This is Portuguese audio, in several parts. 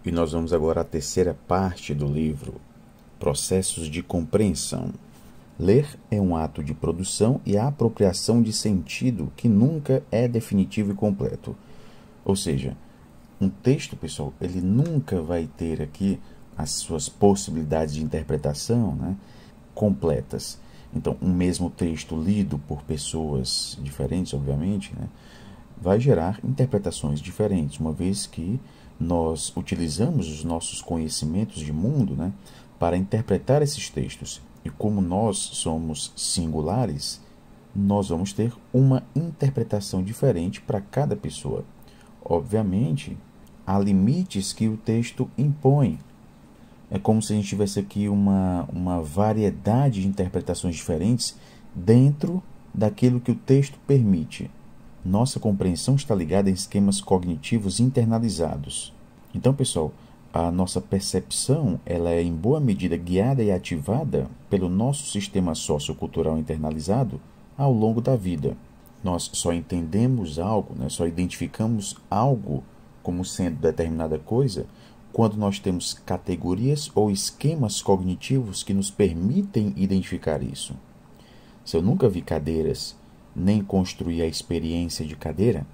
E nós vamos agora à terceira parte do livro, Processos de Compreensão. Ler é um ato de produção e apropriação de sentido que nunca é definitivo e completo. Ou seja, um texto, pessoal, ele nunca vai ter aqui as suas possibilidades de interpretação, né, completas. Então, um mesmo texto lido por pessoas diferentes, obviamente, né, vai gerar interpretações diferentes, uma vez que nós utilizamos os nossos conhecimentos de mundo, né, para interpretar esses textos. E como nós somos singulares, nós vamos ter uma interpretação diferente para cada pessoa. Obviamente, há limites que o texto impõe. É como se a gente tivesse aqui uma variedade de interpretações diferentes dentro daquilo que o texto permite. Nossa compreensão está ligada em esquemas cognitivos internalizados. Então, pessoal, a nossa percepção ela é em boa medida guiada e ativada pelo nosso sistema sociocultural internalizado ao longo da vida. Nós só entendemos algo, né, só identificamos algo como sendo determinada coisa quando nós temos categorias ou esquemas cognitivos que nos permitem identificar isso. Se eu nunca vi cadeiras, nem construí a experiência de cadeira,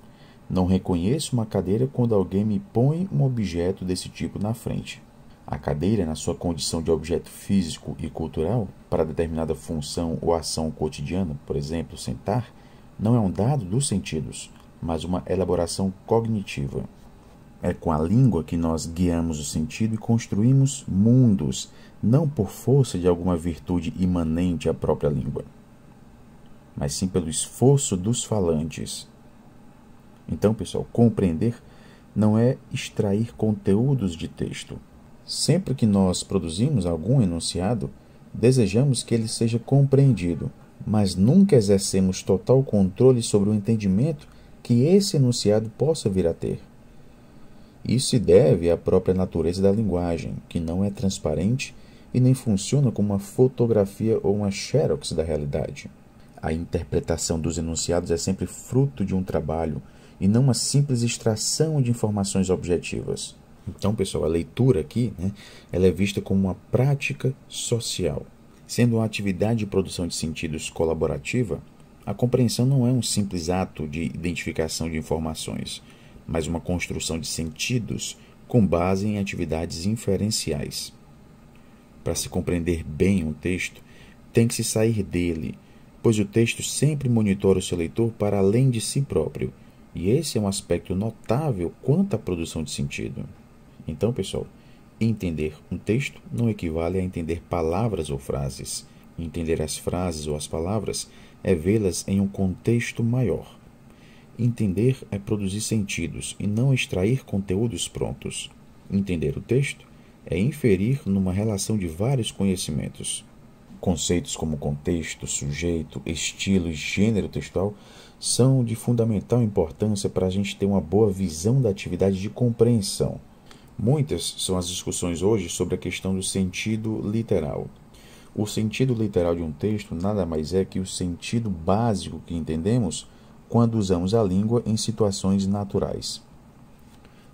não reconheço uma cadeira quando alguém me põe um objeto desse tipo na frente. A cadeira, na sua condição de objeto físico e cultural, para determinada função ou ação cotidiana, por exemplo, sentar, não é um dado dos sentidos, mas uma elaboração cognitiva. É com a língua que nós guiamos o sentido e construímos mundos, não por força de alguma virtude imanente à própria língua, mas sim pelo esforço dos falantes. Então, pessoal, compreender não é extrair conteúdos de texto. Sempre que nós produzimos algum enunciado, desejamos que ele seja compreendido, mas nunca exercemos total controle sobre o entendimento que esse enunciado possa vir a ter. Isso se deve à própria natureza da linguagem, que não é transparente e nem funciona como uma fotografia ou uma xerox da realidade. A interpretação dos enunciados é sempre fruto de um trabalho e não uma simples extração de informações objetivas. Então, pessoal, a leitura aqui, né, ela é vista como uma prática social. Sendo uma atividade de produção de sentidos colaborativa, a compreensão não é um simples ato de identificação de informações, mas uma construção de sentidos com base em atividades inferenciais. Para se compreender bem um texto, tem que se sair dele, pois o texto sempre monitora o seu leitor para além de si próprio, e esse é um aspecto notável quanto à produção de sentido. Então, pessoal, entender um texto não equivale a entender palavras ou frases. Entender as frases ou as palavras é vê-las em um contexto maior. Entender é produzir sentidos e não extrair conteúdos prontos. Entender o texto é inferir numa relação de vários conhecimentos. Conceitos como contexto, sujeito, estilo e gênero textual são de fundamental importância para a gente ter uma boa visão da atividade de compreensão. Muitas são as discussões hoje sobre a questão do sentido literal. O sentido literal de um texto nada mais é que o sentido básico que entendemos quando usamos a língua em situações naturais.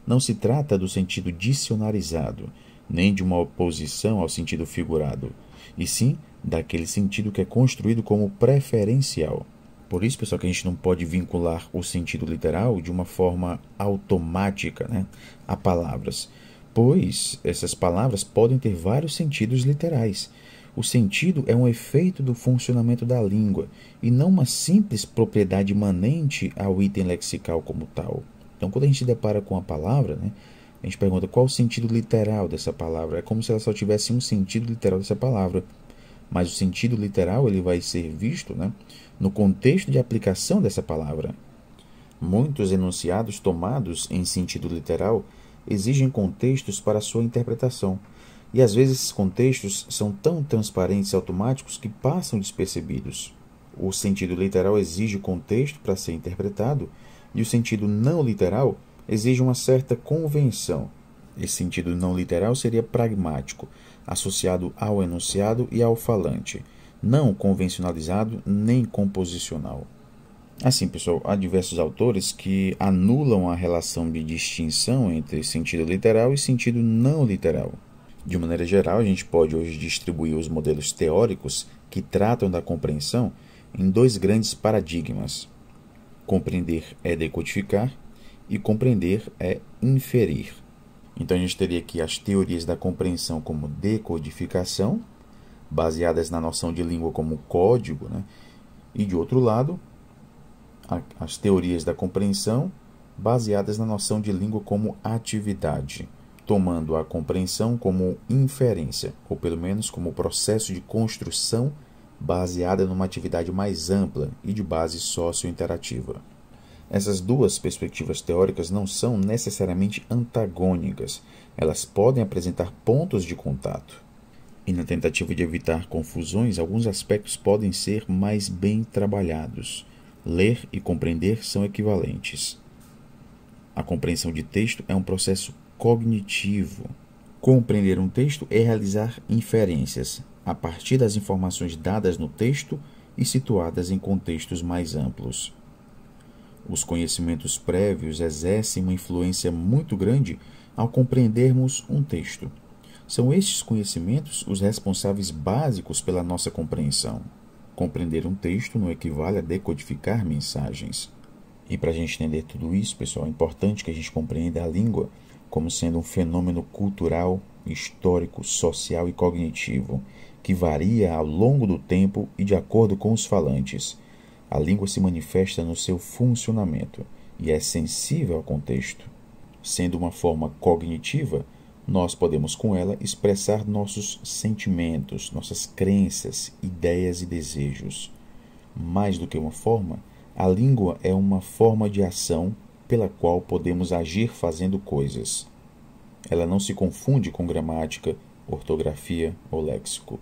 Não se trata do sentido dicionarizado, nem de uma oposição ao sentido figurado, e sim daquele sentido que é construído como preferencial. Por isso, pessoal, que a gente não pode vincular o sentido literal de uma forma automática, né, a palavras, pois essas palavras podem ter vários sentidos literais. O sentido é um efeito do funcionamento da língua e não uma simples propriedade imanente ao item lexical como tal. Então, quando a gente se depara com a palavra, né, a gente pergunta qual o sentido literal dessa palavra. É como se ela só tivesse um sentido literal dessa palavra. Mas o sentido literal ele vai ser visto, né, no contexto de aplicação dessa palavra. Muitos enunciados tomados em sentido literal exigem contextos para sua interpretação. E às vezes esses contextos são tão transparentes e automáticos que passam despercebidos. O sentido literal exige contexto para ser interpretado e o sentido não literal exige uma certa convenção. Esse sentido não literal seria pragmático, associado ao enunciado e ao falante, não convencionalizado nem composicional. Assim, pessoal, há diversos autores que anulam a relação de distinção entre sentido literal e sentido não literal. De maneira geral, a gente pode hoje distribuir os modelos teóricos que tratam da compreensão em dois grandes paradigmas. Compreender é decodificar e compreender é inferir. Então a gente teria aqui as teorias da compreensão como decodificação, baseadas na noção de língua como código, né? E de outro lado, as teorias da compreensão baseadas na noção de língua como atividade, tomando a compreensão como inferência, ou pelo menos como processo de construção baseada numa atividade mais ampla e de base socio-interativa. Essas duas perspectivas teóricas não são necessariamente antagônicas, elas podem apresentar pontos de contato. E na tentativa de evitar confusões, alguns aspectos podem ser mais bem trabalhados. Ler e compreender são equivalentes. A compreensão de texto é um processo cognitivo. Compreender um texto é realizar inferências a partir das informações dadas no texto e situadas em contextos mais amplos. Os conhecimentos prévios exercem uma influência muito grande ao compreendermos um texto. São estes conhecimentos os responsáveis básicos pela nossa compreensão. Compreender um texto não equivale a decodificar mensagens. E para a gente entender tudo isso, pessoal, é importante que a gente compreenda a língua como sendo um fenômeno cultural, histórico, social e cognitivo, que varia ao longo do tempo e de acordo com os falantes. A língua se manifesta no seu funcionamento e é sensível ao contexto. Sendo uma forma cognitiva, nós podemos com ela expressar nossos sentimentos, nossas crenças, ideias e desejos. Mais do que uma forma, a língua é uma forma de ação pela qual podemos agir fazendo coisas. Ela não se confunde com gramática, ortografia ou léxico.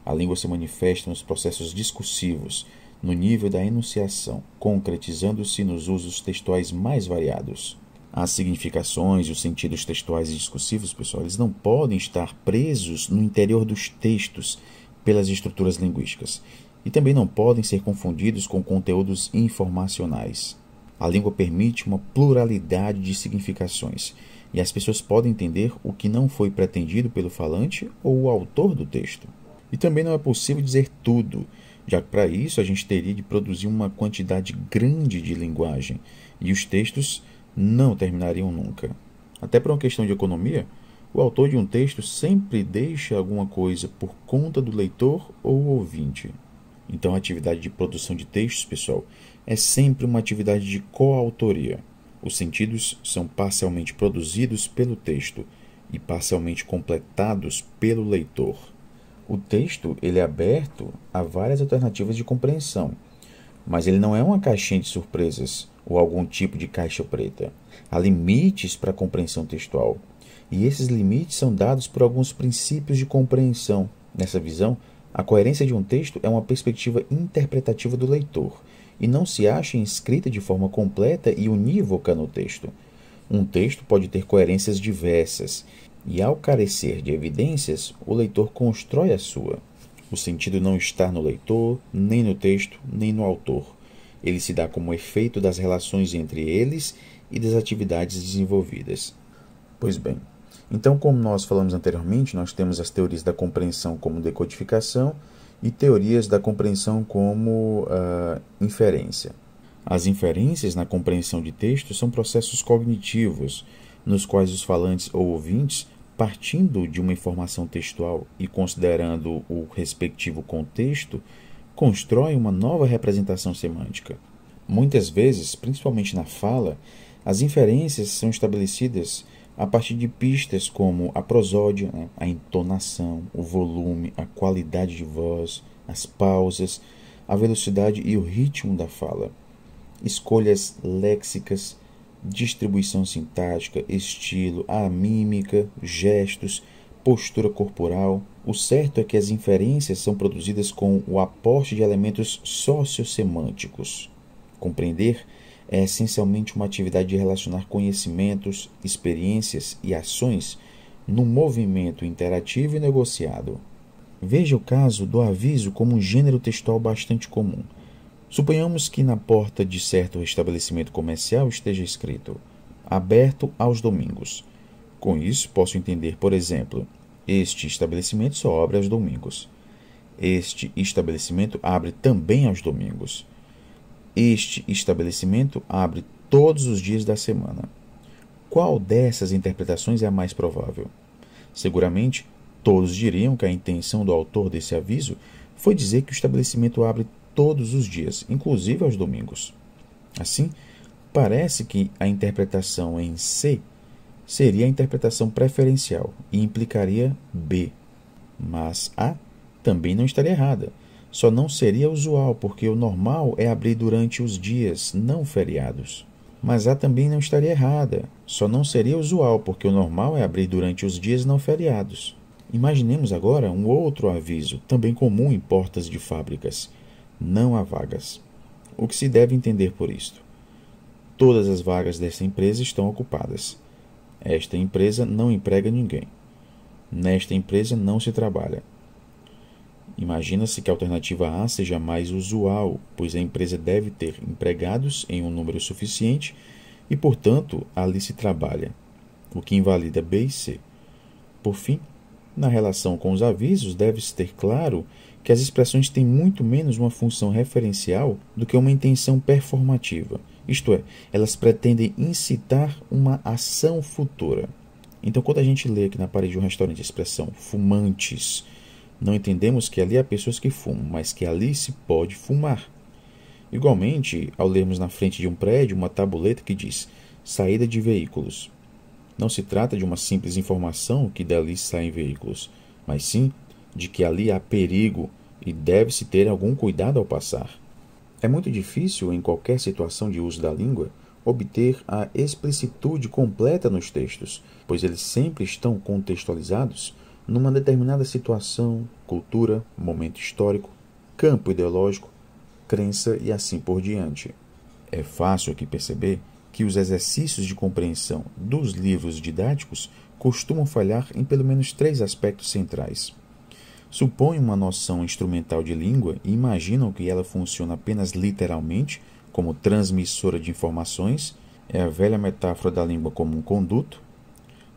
A língua se manifesta nos processos discursivos, no nível da enunciação, concretizando-se nos usos textuais mais variados. As significações e os sentidos textuais e discursivos, pessoal, eles não podem estar presos no interior dos textos pelas estruturas linguísticas e também não podem ser confundidos com conteúdos informacionais. A língua permite uma pluralidade de significações e as pessoas podem entender o que não foi pretendido pelo falante ou o autor do texto. E também não é possível dizer tudo, já que para isso a gente teria de produzir uma quantidade grande de linguagem e os textos não terminariam nunca. Até por uma questão de economia, o autor de um texto sempre deixa alguma coisa por conta do leitor ou ouvinte. Então a atividade de produção de textos, pessoal, é sempre uma atividade de coautoria. Os sentidos são parcialmente produzidos pelo texto e parcialmente completados pelo leitor. O texto ele é aberto a várias alternativas de compreensão, mas ele não é uma caixinha de surpresas ou algum tipo de caixa preta. Há limites para a compreensão textual, e esses limites são dados por alguns princípios de compreensão. Nessa visão, a coerência de um texto é uma perspectiva interpretativa do leitor, e não se acha inscrita de forma completa e unívoca no texto. Um texto pode ter coerências diversas, e ao carecer de evidências, o leitor constrói a sua. O sentido não está no leitor, nem no texto, nem no autor. Ele se dá como efeito das relações entre eles e das atividades desenvolvidas. Pois bem, então, como nós falamos anteriormente, nós temos as teorias da compreensão como decodificação e teorias da compreensão como inferência. As inferências na compreensão de texto são processos cognitivos, nos quais os falantes ou ouvintes, partindo de uma informação textual e considerando o respectivo contexto, constroem uma nova representação semântica. Muitas vezes, principalmente na fala, as inferências são estabelecidas a partir de pistas como a prosódia, a entonação, o volume, a qualidade de voz, as pausas, a velocidade e o ritmo da fala, escolhas léxicas, distribuição sintática, estilo, a mímica, gestos, postura corporal. O certo é que as inferências são produzidas com o aporte de elementos sociosemânticos. Compreender é essencialmente uma atividade de relacionar conhecimentos, experiências e ações num movimento interativo e negociado. Veja o caso do aviso como um gênero textual bastante comum. Suponhamos que na porta de certo estabelecimento comercial esteja escrito aberto aos domingos. Com isso, posso entender, por exemplo, este estabelecimento só abre aos domingos. Este estabelecimento abre também aos domingos. Este estabelecimento abre todos os dias da semana. Qual dessas interpretações é a mais provável? Seguramente, todos diriam que a intenção do autor desse aviso foi dizer que o estabelecimento abre todos os dias, inclusive aos domingos. Assim, parece que a interpretação em C seria a interpretação preferencial e implicaria B. Mas A também não estaria errada. Só não seria usual, porque o normal é abrir durante os dias, não feriados. Mas A também não estaria errada. Só não seria usual, porque o normal é abrir durante os dias não feriados. Imaginemos agora um outro aviso, também comum em portas de fábricas. Não há vagas. O que se deve entender por isto? Todas as vagas desta empresa estão ocupadas. Esta empresa não emprega ninguém. Nesta empresa não se trabalha. Imagina-se que a alternativa A seja mais usual, pois a empresa deve ter empregados em um número suficiente e, portanto, ali se trabalha, o que invalida B e C. Por fim, na relação com os avisos, deve-se ter claro que as expressões têm muito menos uma função referencial do que uma intenção performativa, isto é, elas pretendem incitar uma ação futura. Então, quando a gente lê aqui na parede de um restaurante a expressão fumantes, não entendemos que ali há pessoas que fumam, mas que ali se pode fumar. Igualmente, ao lermos na frente de um prédio uma tabuleta que diz saída de veículos, não se trata de uma simples informação que dali saem veículos, mas sim de que ali há perigo e deve-se ter algum cuidado ao passar. É muito difícil, em qualquer situação de uso da língua, obter a explicitude completa nos textos, pois eles sempre estão contextualizados numa determinada situação, cultura, momento histórico, campo ideológico, crença e assim por diante. É fácil aqui perceber que os exercícios de compreensão dos livros didáticos costumam falhar em pelo menos 3 aspectos centrais. Supõem uma noção instrumental de língua e imaginam que ela funciona apenas literalmente, como transmissora de informações, é a velha metáfora da língua como um conduto.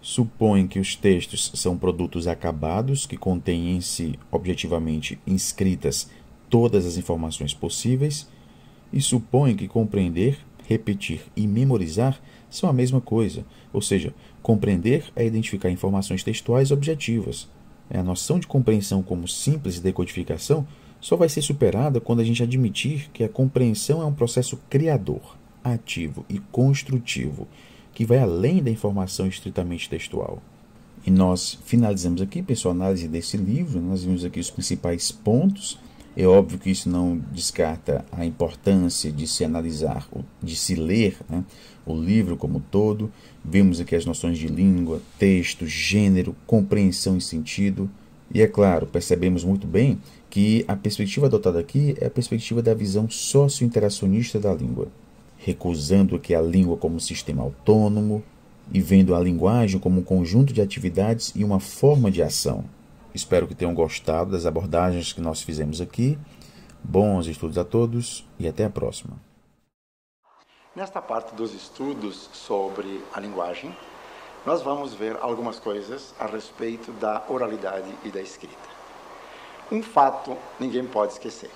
Supõem que os textos são produtos acabados que contêm em si, objetivamente inscritas, todas as informações possíveis, e supõem que compreender, repetir e memorizar são a mesma coisa, ou seja, compreender é identificar informações textuais objetivas. A noção de compreensão como simples decodificação só vai ser superada quando a gente admitir que a compreensão é um processo criador, ativo e construtivo, que vai além da informação estritamente textual. E nós finalizamos aqui, pessoal, a análise desse livro. Nós vimos aqui os principais pontos. É óbvio que isso não descarta a importância de se analisar, de se ler, né, o livro como um todo. Vimos aqui as noções de língua, texto, gênero, compreensão e sentido. E é claro, percebemos muito bem que a perspectiva adotada aqui é a perspectiva da visão socio-interacionista da língua, recusando aqui a língua como um sistema autônomo e vendo a linguagem como um conjunto de atividades e uma forma de ação. Espero que tenham gostado das abordagens que nós fizemos aqui. Bons estudos a todos e até a próxima. Nesta parte dos estudos sobre a linguagem, nós vamos ver algumas coisas a respeito da oralidade e da escrita. Um fato ninguém pode esquecer.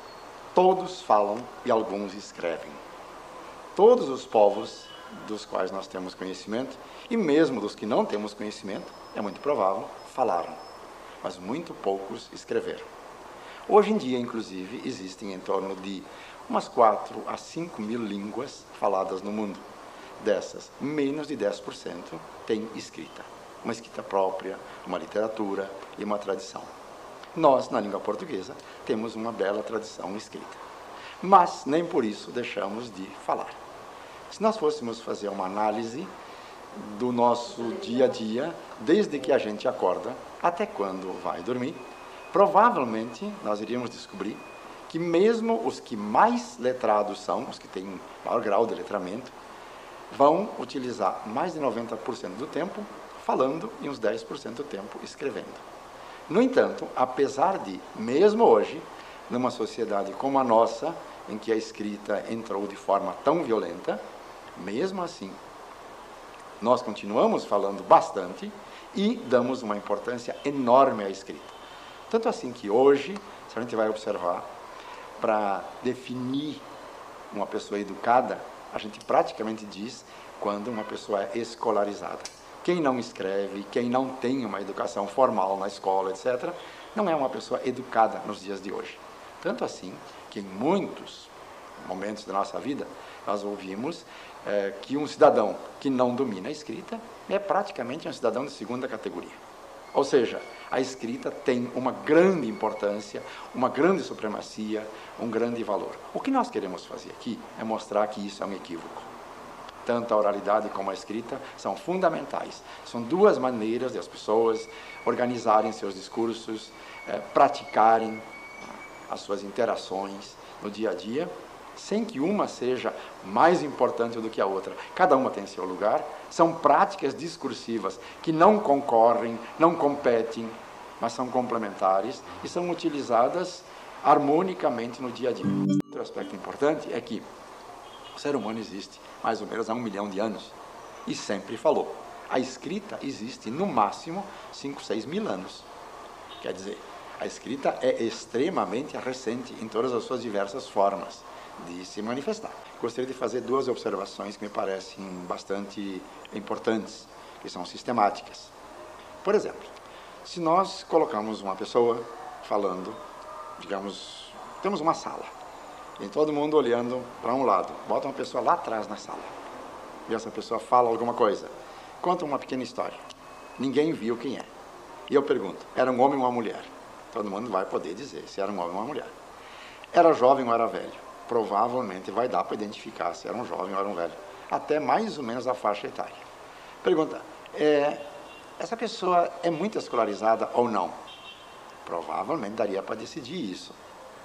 Todos falam e alguns escrevem. Todos os povos dos quais nós temos conhecimento, e mesmo dos que não temos conhecimento, é muito provável, falaram, mas muito poucos escreveram. Hoje em dia, inclusive, existem em torno de umas 4 a 5 mil línguas faladas no mundo. Dessas, menos de 10% tem escrita. Uma escrita própria, uma literatura e uma tradição. Nós, na língua portuguesa, temos uma bela tradição escrita. Mas nem por isso deixamos de falar. Se nós fôssemos fazer uma análise do nosso dia a dia, desde que a gente acorda até quando vai dormir, provavelmente nós iríamos descobrir que mesmo os que mais letrados são, os que têm maior grau de letramento, vão utilizar mais de 90% do tempo falando e uns 10% do tempo escrevendo. No entanto, apesar de, mesmo hoje, numa sociedade como a nossa, em que a escrita entrou de forma tão violenta, mesmo assim, nós continuamos falando bastante e damos uma importância enorme à escrita. Tanto assim que hoje, se a gente vai observar, para definir uma pessoa educada, a gente praticamente diz quando uma pessoa é escolarizada. Quem não escreve, quem não tem uma educação formal na escola, etc., não é uma pessoa educada nos dias de hoje. Tanto assim que em muitos momentos da nossa vida, nós ouvimos que um cidadão que não domina a escrita é praticamente um cidadão de segunda categoria. Ou seja, a escrita tem uma grande importância, uma grande supremacia, um grande valor. O que nós queremos fazer aqui é mostrar que isso é um equívoco. Tanto a oralidade como a escrita são fundamentais. São duas maneiras de as pessoas organizarem seus discursos, praticarem as suas interações no dia a dia, sem que uma seja mais importante do que a outra. Cada uma tem seu lugar. São práticas discursivas que não concorrem, não competem, mas são complementares e são utilizadas harmonicamente no dia a dia. Outro aspecto importante é que o ser humano existe mais ou menos há 1 milhão de anos e sempre falou. A escrita existe no máximo 5, 6 mil anos. Quer dizer, a escrita é extremamente recente em todas as suas diversas formas de se manifestar. Gostaria de fazer 2 observações que me parecem bastante importantes, que são sistemáticas. Por exemplo, se nós colocamos uma pessoa falando, digamos, temos uma sala, e todo mundo olhando para um lado, bota uma pessoa lá atrás na sala, e essa pessoa fala alguma coisa, conta uma pequena história, ninguém viu quem é. E eu pergunto, era um homem ou uma mulher? Todo mundo vai poder dizer se era um homem ou uma mulher. Era jovem ou era velho? Provavelmente vai dar para identificar se era um jovem ou era um velho, até mais ou menos a faixa etária. Pergunta, essa pessoa é muito escolarizada ou não? Provavelmente daria para decidir isso.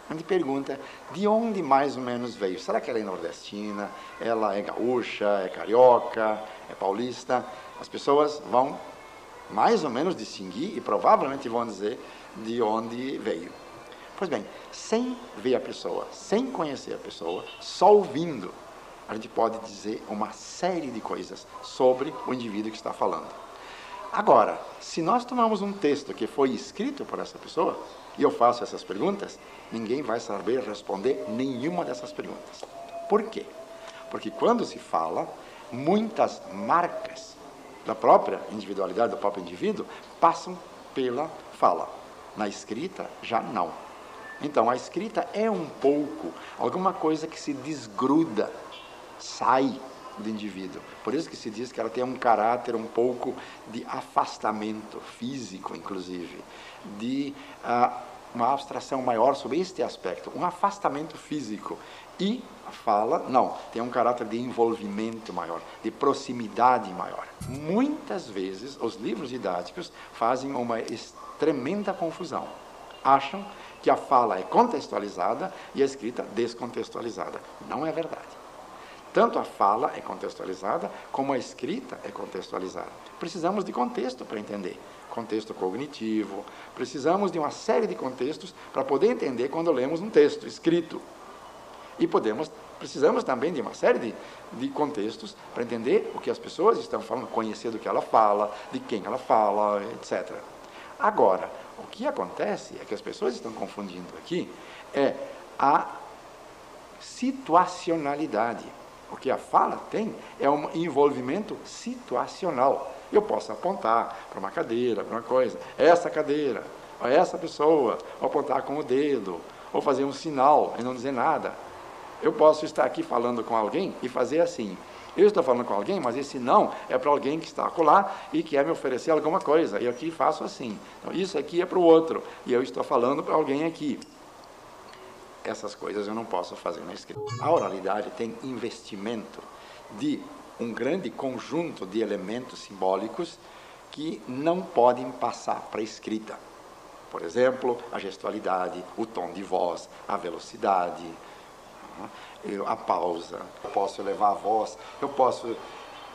A gente pergunta, de onde mais ou menos veio? Será que ela é nordestina? Ela é gaúcha? É carioca? É paulista? As pessoas vão mais ou menos distinguir e provavelmente vão dizer de onde veio. Pois bem, sem ver a pessoa, sem conhecer a pessoa, só ouvindo, a gente pode dizer uma série de coisas sobre o indivíduo que está falando. Agora, se nós tomamos um texto que foi escrito por essa pessoa, e eu faço essas perguntas, ninguém vai saber responder nenhuma dessas perguntas. Por quê? Porque quando se fala, muitas marcas da própria individualidade, do próprio indivíduo, passam pela fala. Na escrita, já não. Então, a escrita é um pouco alguma coisa que se desgruda, sai do indivíduo. Por isso que se diz que ela tem um caráter um pouco de afastamento físico, inclusive, de uma abstração maior sobre este aspecto, um afastamento físico. E a fala, não, tem um caráter de envolvimento maior, de proximidade maior. Muitas vezes, os livros didáticos fazem uma tremenda confusão. Acham que a fala é contextualizada e a escrita descontextualizada. Não é verdade. Tanto a fala é contextualizada, como a escrita é contextualizada. Precisamos de contexto para entender. Contexto cognitivo, precisamos de uma série de contextos para poder entender quando lemos um texto escrito. E precisamos também de uma série de contextos para entender o que as pessoas estão falando, conhecer do que ela fala, de quem ela fala, etc. Agora, o que acontece é que as pessoas estão confundindo aqui a situacionalidade. O que a fala tem é um envolvimento situacional. Eu posso apontar para uma cadeira, para uma coisa, essa cadeira, ou essa pessoa, ou apontar com o dedo, ou fazer um sinal e não dizer nada. Eu posso estar aqui falando com alguém e fazer assim. Eu estou falando com alguém, mas esse não é para alguém que está acolá e quer me oferecer alguma coisa. E eu aqui faço assim. Então, isso aqui é para o outro. E eu estou falando para alguém aqui. Essas coisas eu não posso fazer na escrita. A oralidade tem investimento de um grande conjunto de elementos simbólicos que não podem passar para a escrita. Por exemplo, a gestualidade, o tom de voz, a velocidade, a pausa. Eu posso elevar a voz, eu posso,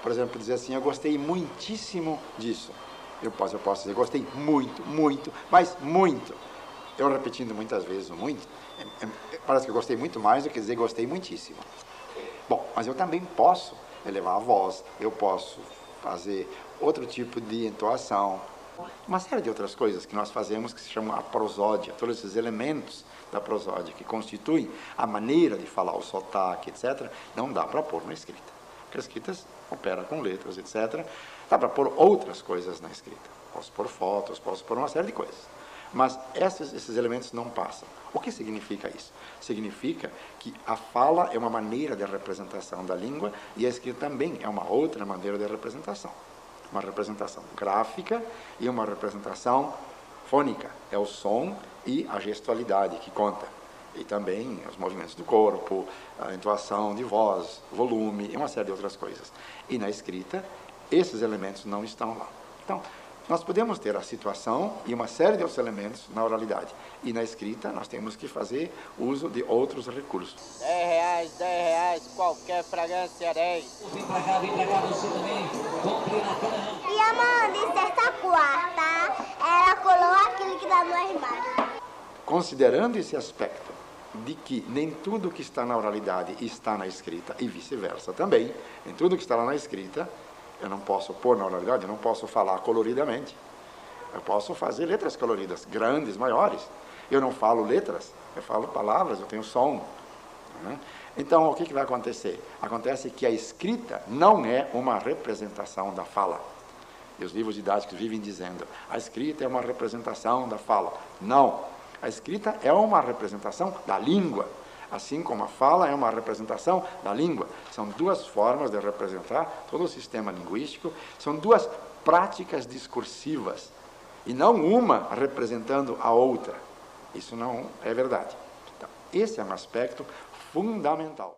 por exemplo, dizer assim, eu gostei muitíssimo disso. Eu posso dizer, gostei muito, muito, mas muito. eu repetindo muitas vezes o muito, parece que eu gostei muito mais do que dizer gostei muitíssimo. Bom, mas eu também posso elevar a voz, eu posso fazer outro tipo de entoação, uma série de outras coisas que nós fazemos que se chamam a prosódia, todos esses elementos da prosódia que constituem a maneira de falar, o sotaque, etc., não dá para pôr na escrita. Porque a escrita opera com letras, etc., dá para pôr outras coisas na escrita. Posso pôr fotos, posso pôr uma série de coisas. Mas esses elementos não passam. O que significa isso? Significa que a fala é uma maneira de representação da língua e a escrita também é uma outra maneira de representação. Uma representação gráfica e uma representação fônica. É o som e a gestualidade que conta. E também os movimentos do corpo, a entoação de voz, volume e uma série de outras coisas. E na escrita, esses elementos não estão lá. Então, nós podemos ter a situação e uma série de outros elementos na oralidade. E na escrita, nós temos que fazer uso de outros recursos. R$10, qualquer fragrância 10. Vem pra cá, você também. Compre na cama. E a mãe disse, essa quarta, ela colou aquilo que dá no armário. Considerando esse aspecto de que nem tudo que está na oralidade está na escrita, e vice-versa também, nem tudo que está lá na escrita, eu não posso pôr na oralidade, eu não posso falar coloridamente. Eu posso fazer letras coloridas, grandes, maiores. Eu não falo letras, eu falo palavras, eu tenho som. Então, o que vai acontecer? Acontece que a escrita não é uma representação da fala. E os livros didáticos vivem dizendo, a escrita é uma representação da fala. Não, a escrita é uma representação da língua. Assim como a fala é uma representação da língua. São duas formas de representar todo o sistema linguístico, são duas práticas discursivas, e não uma representando a outra. Isso não é verdade. Então, esse é um aspecto fundamental.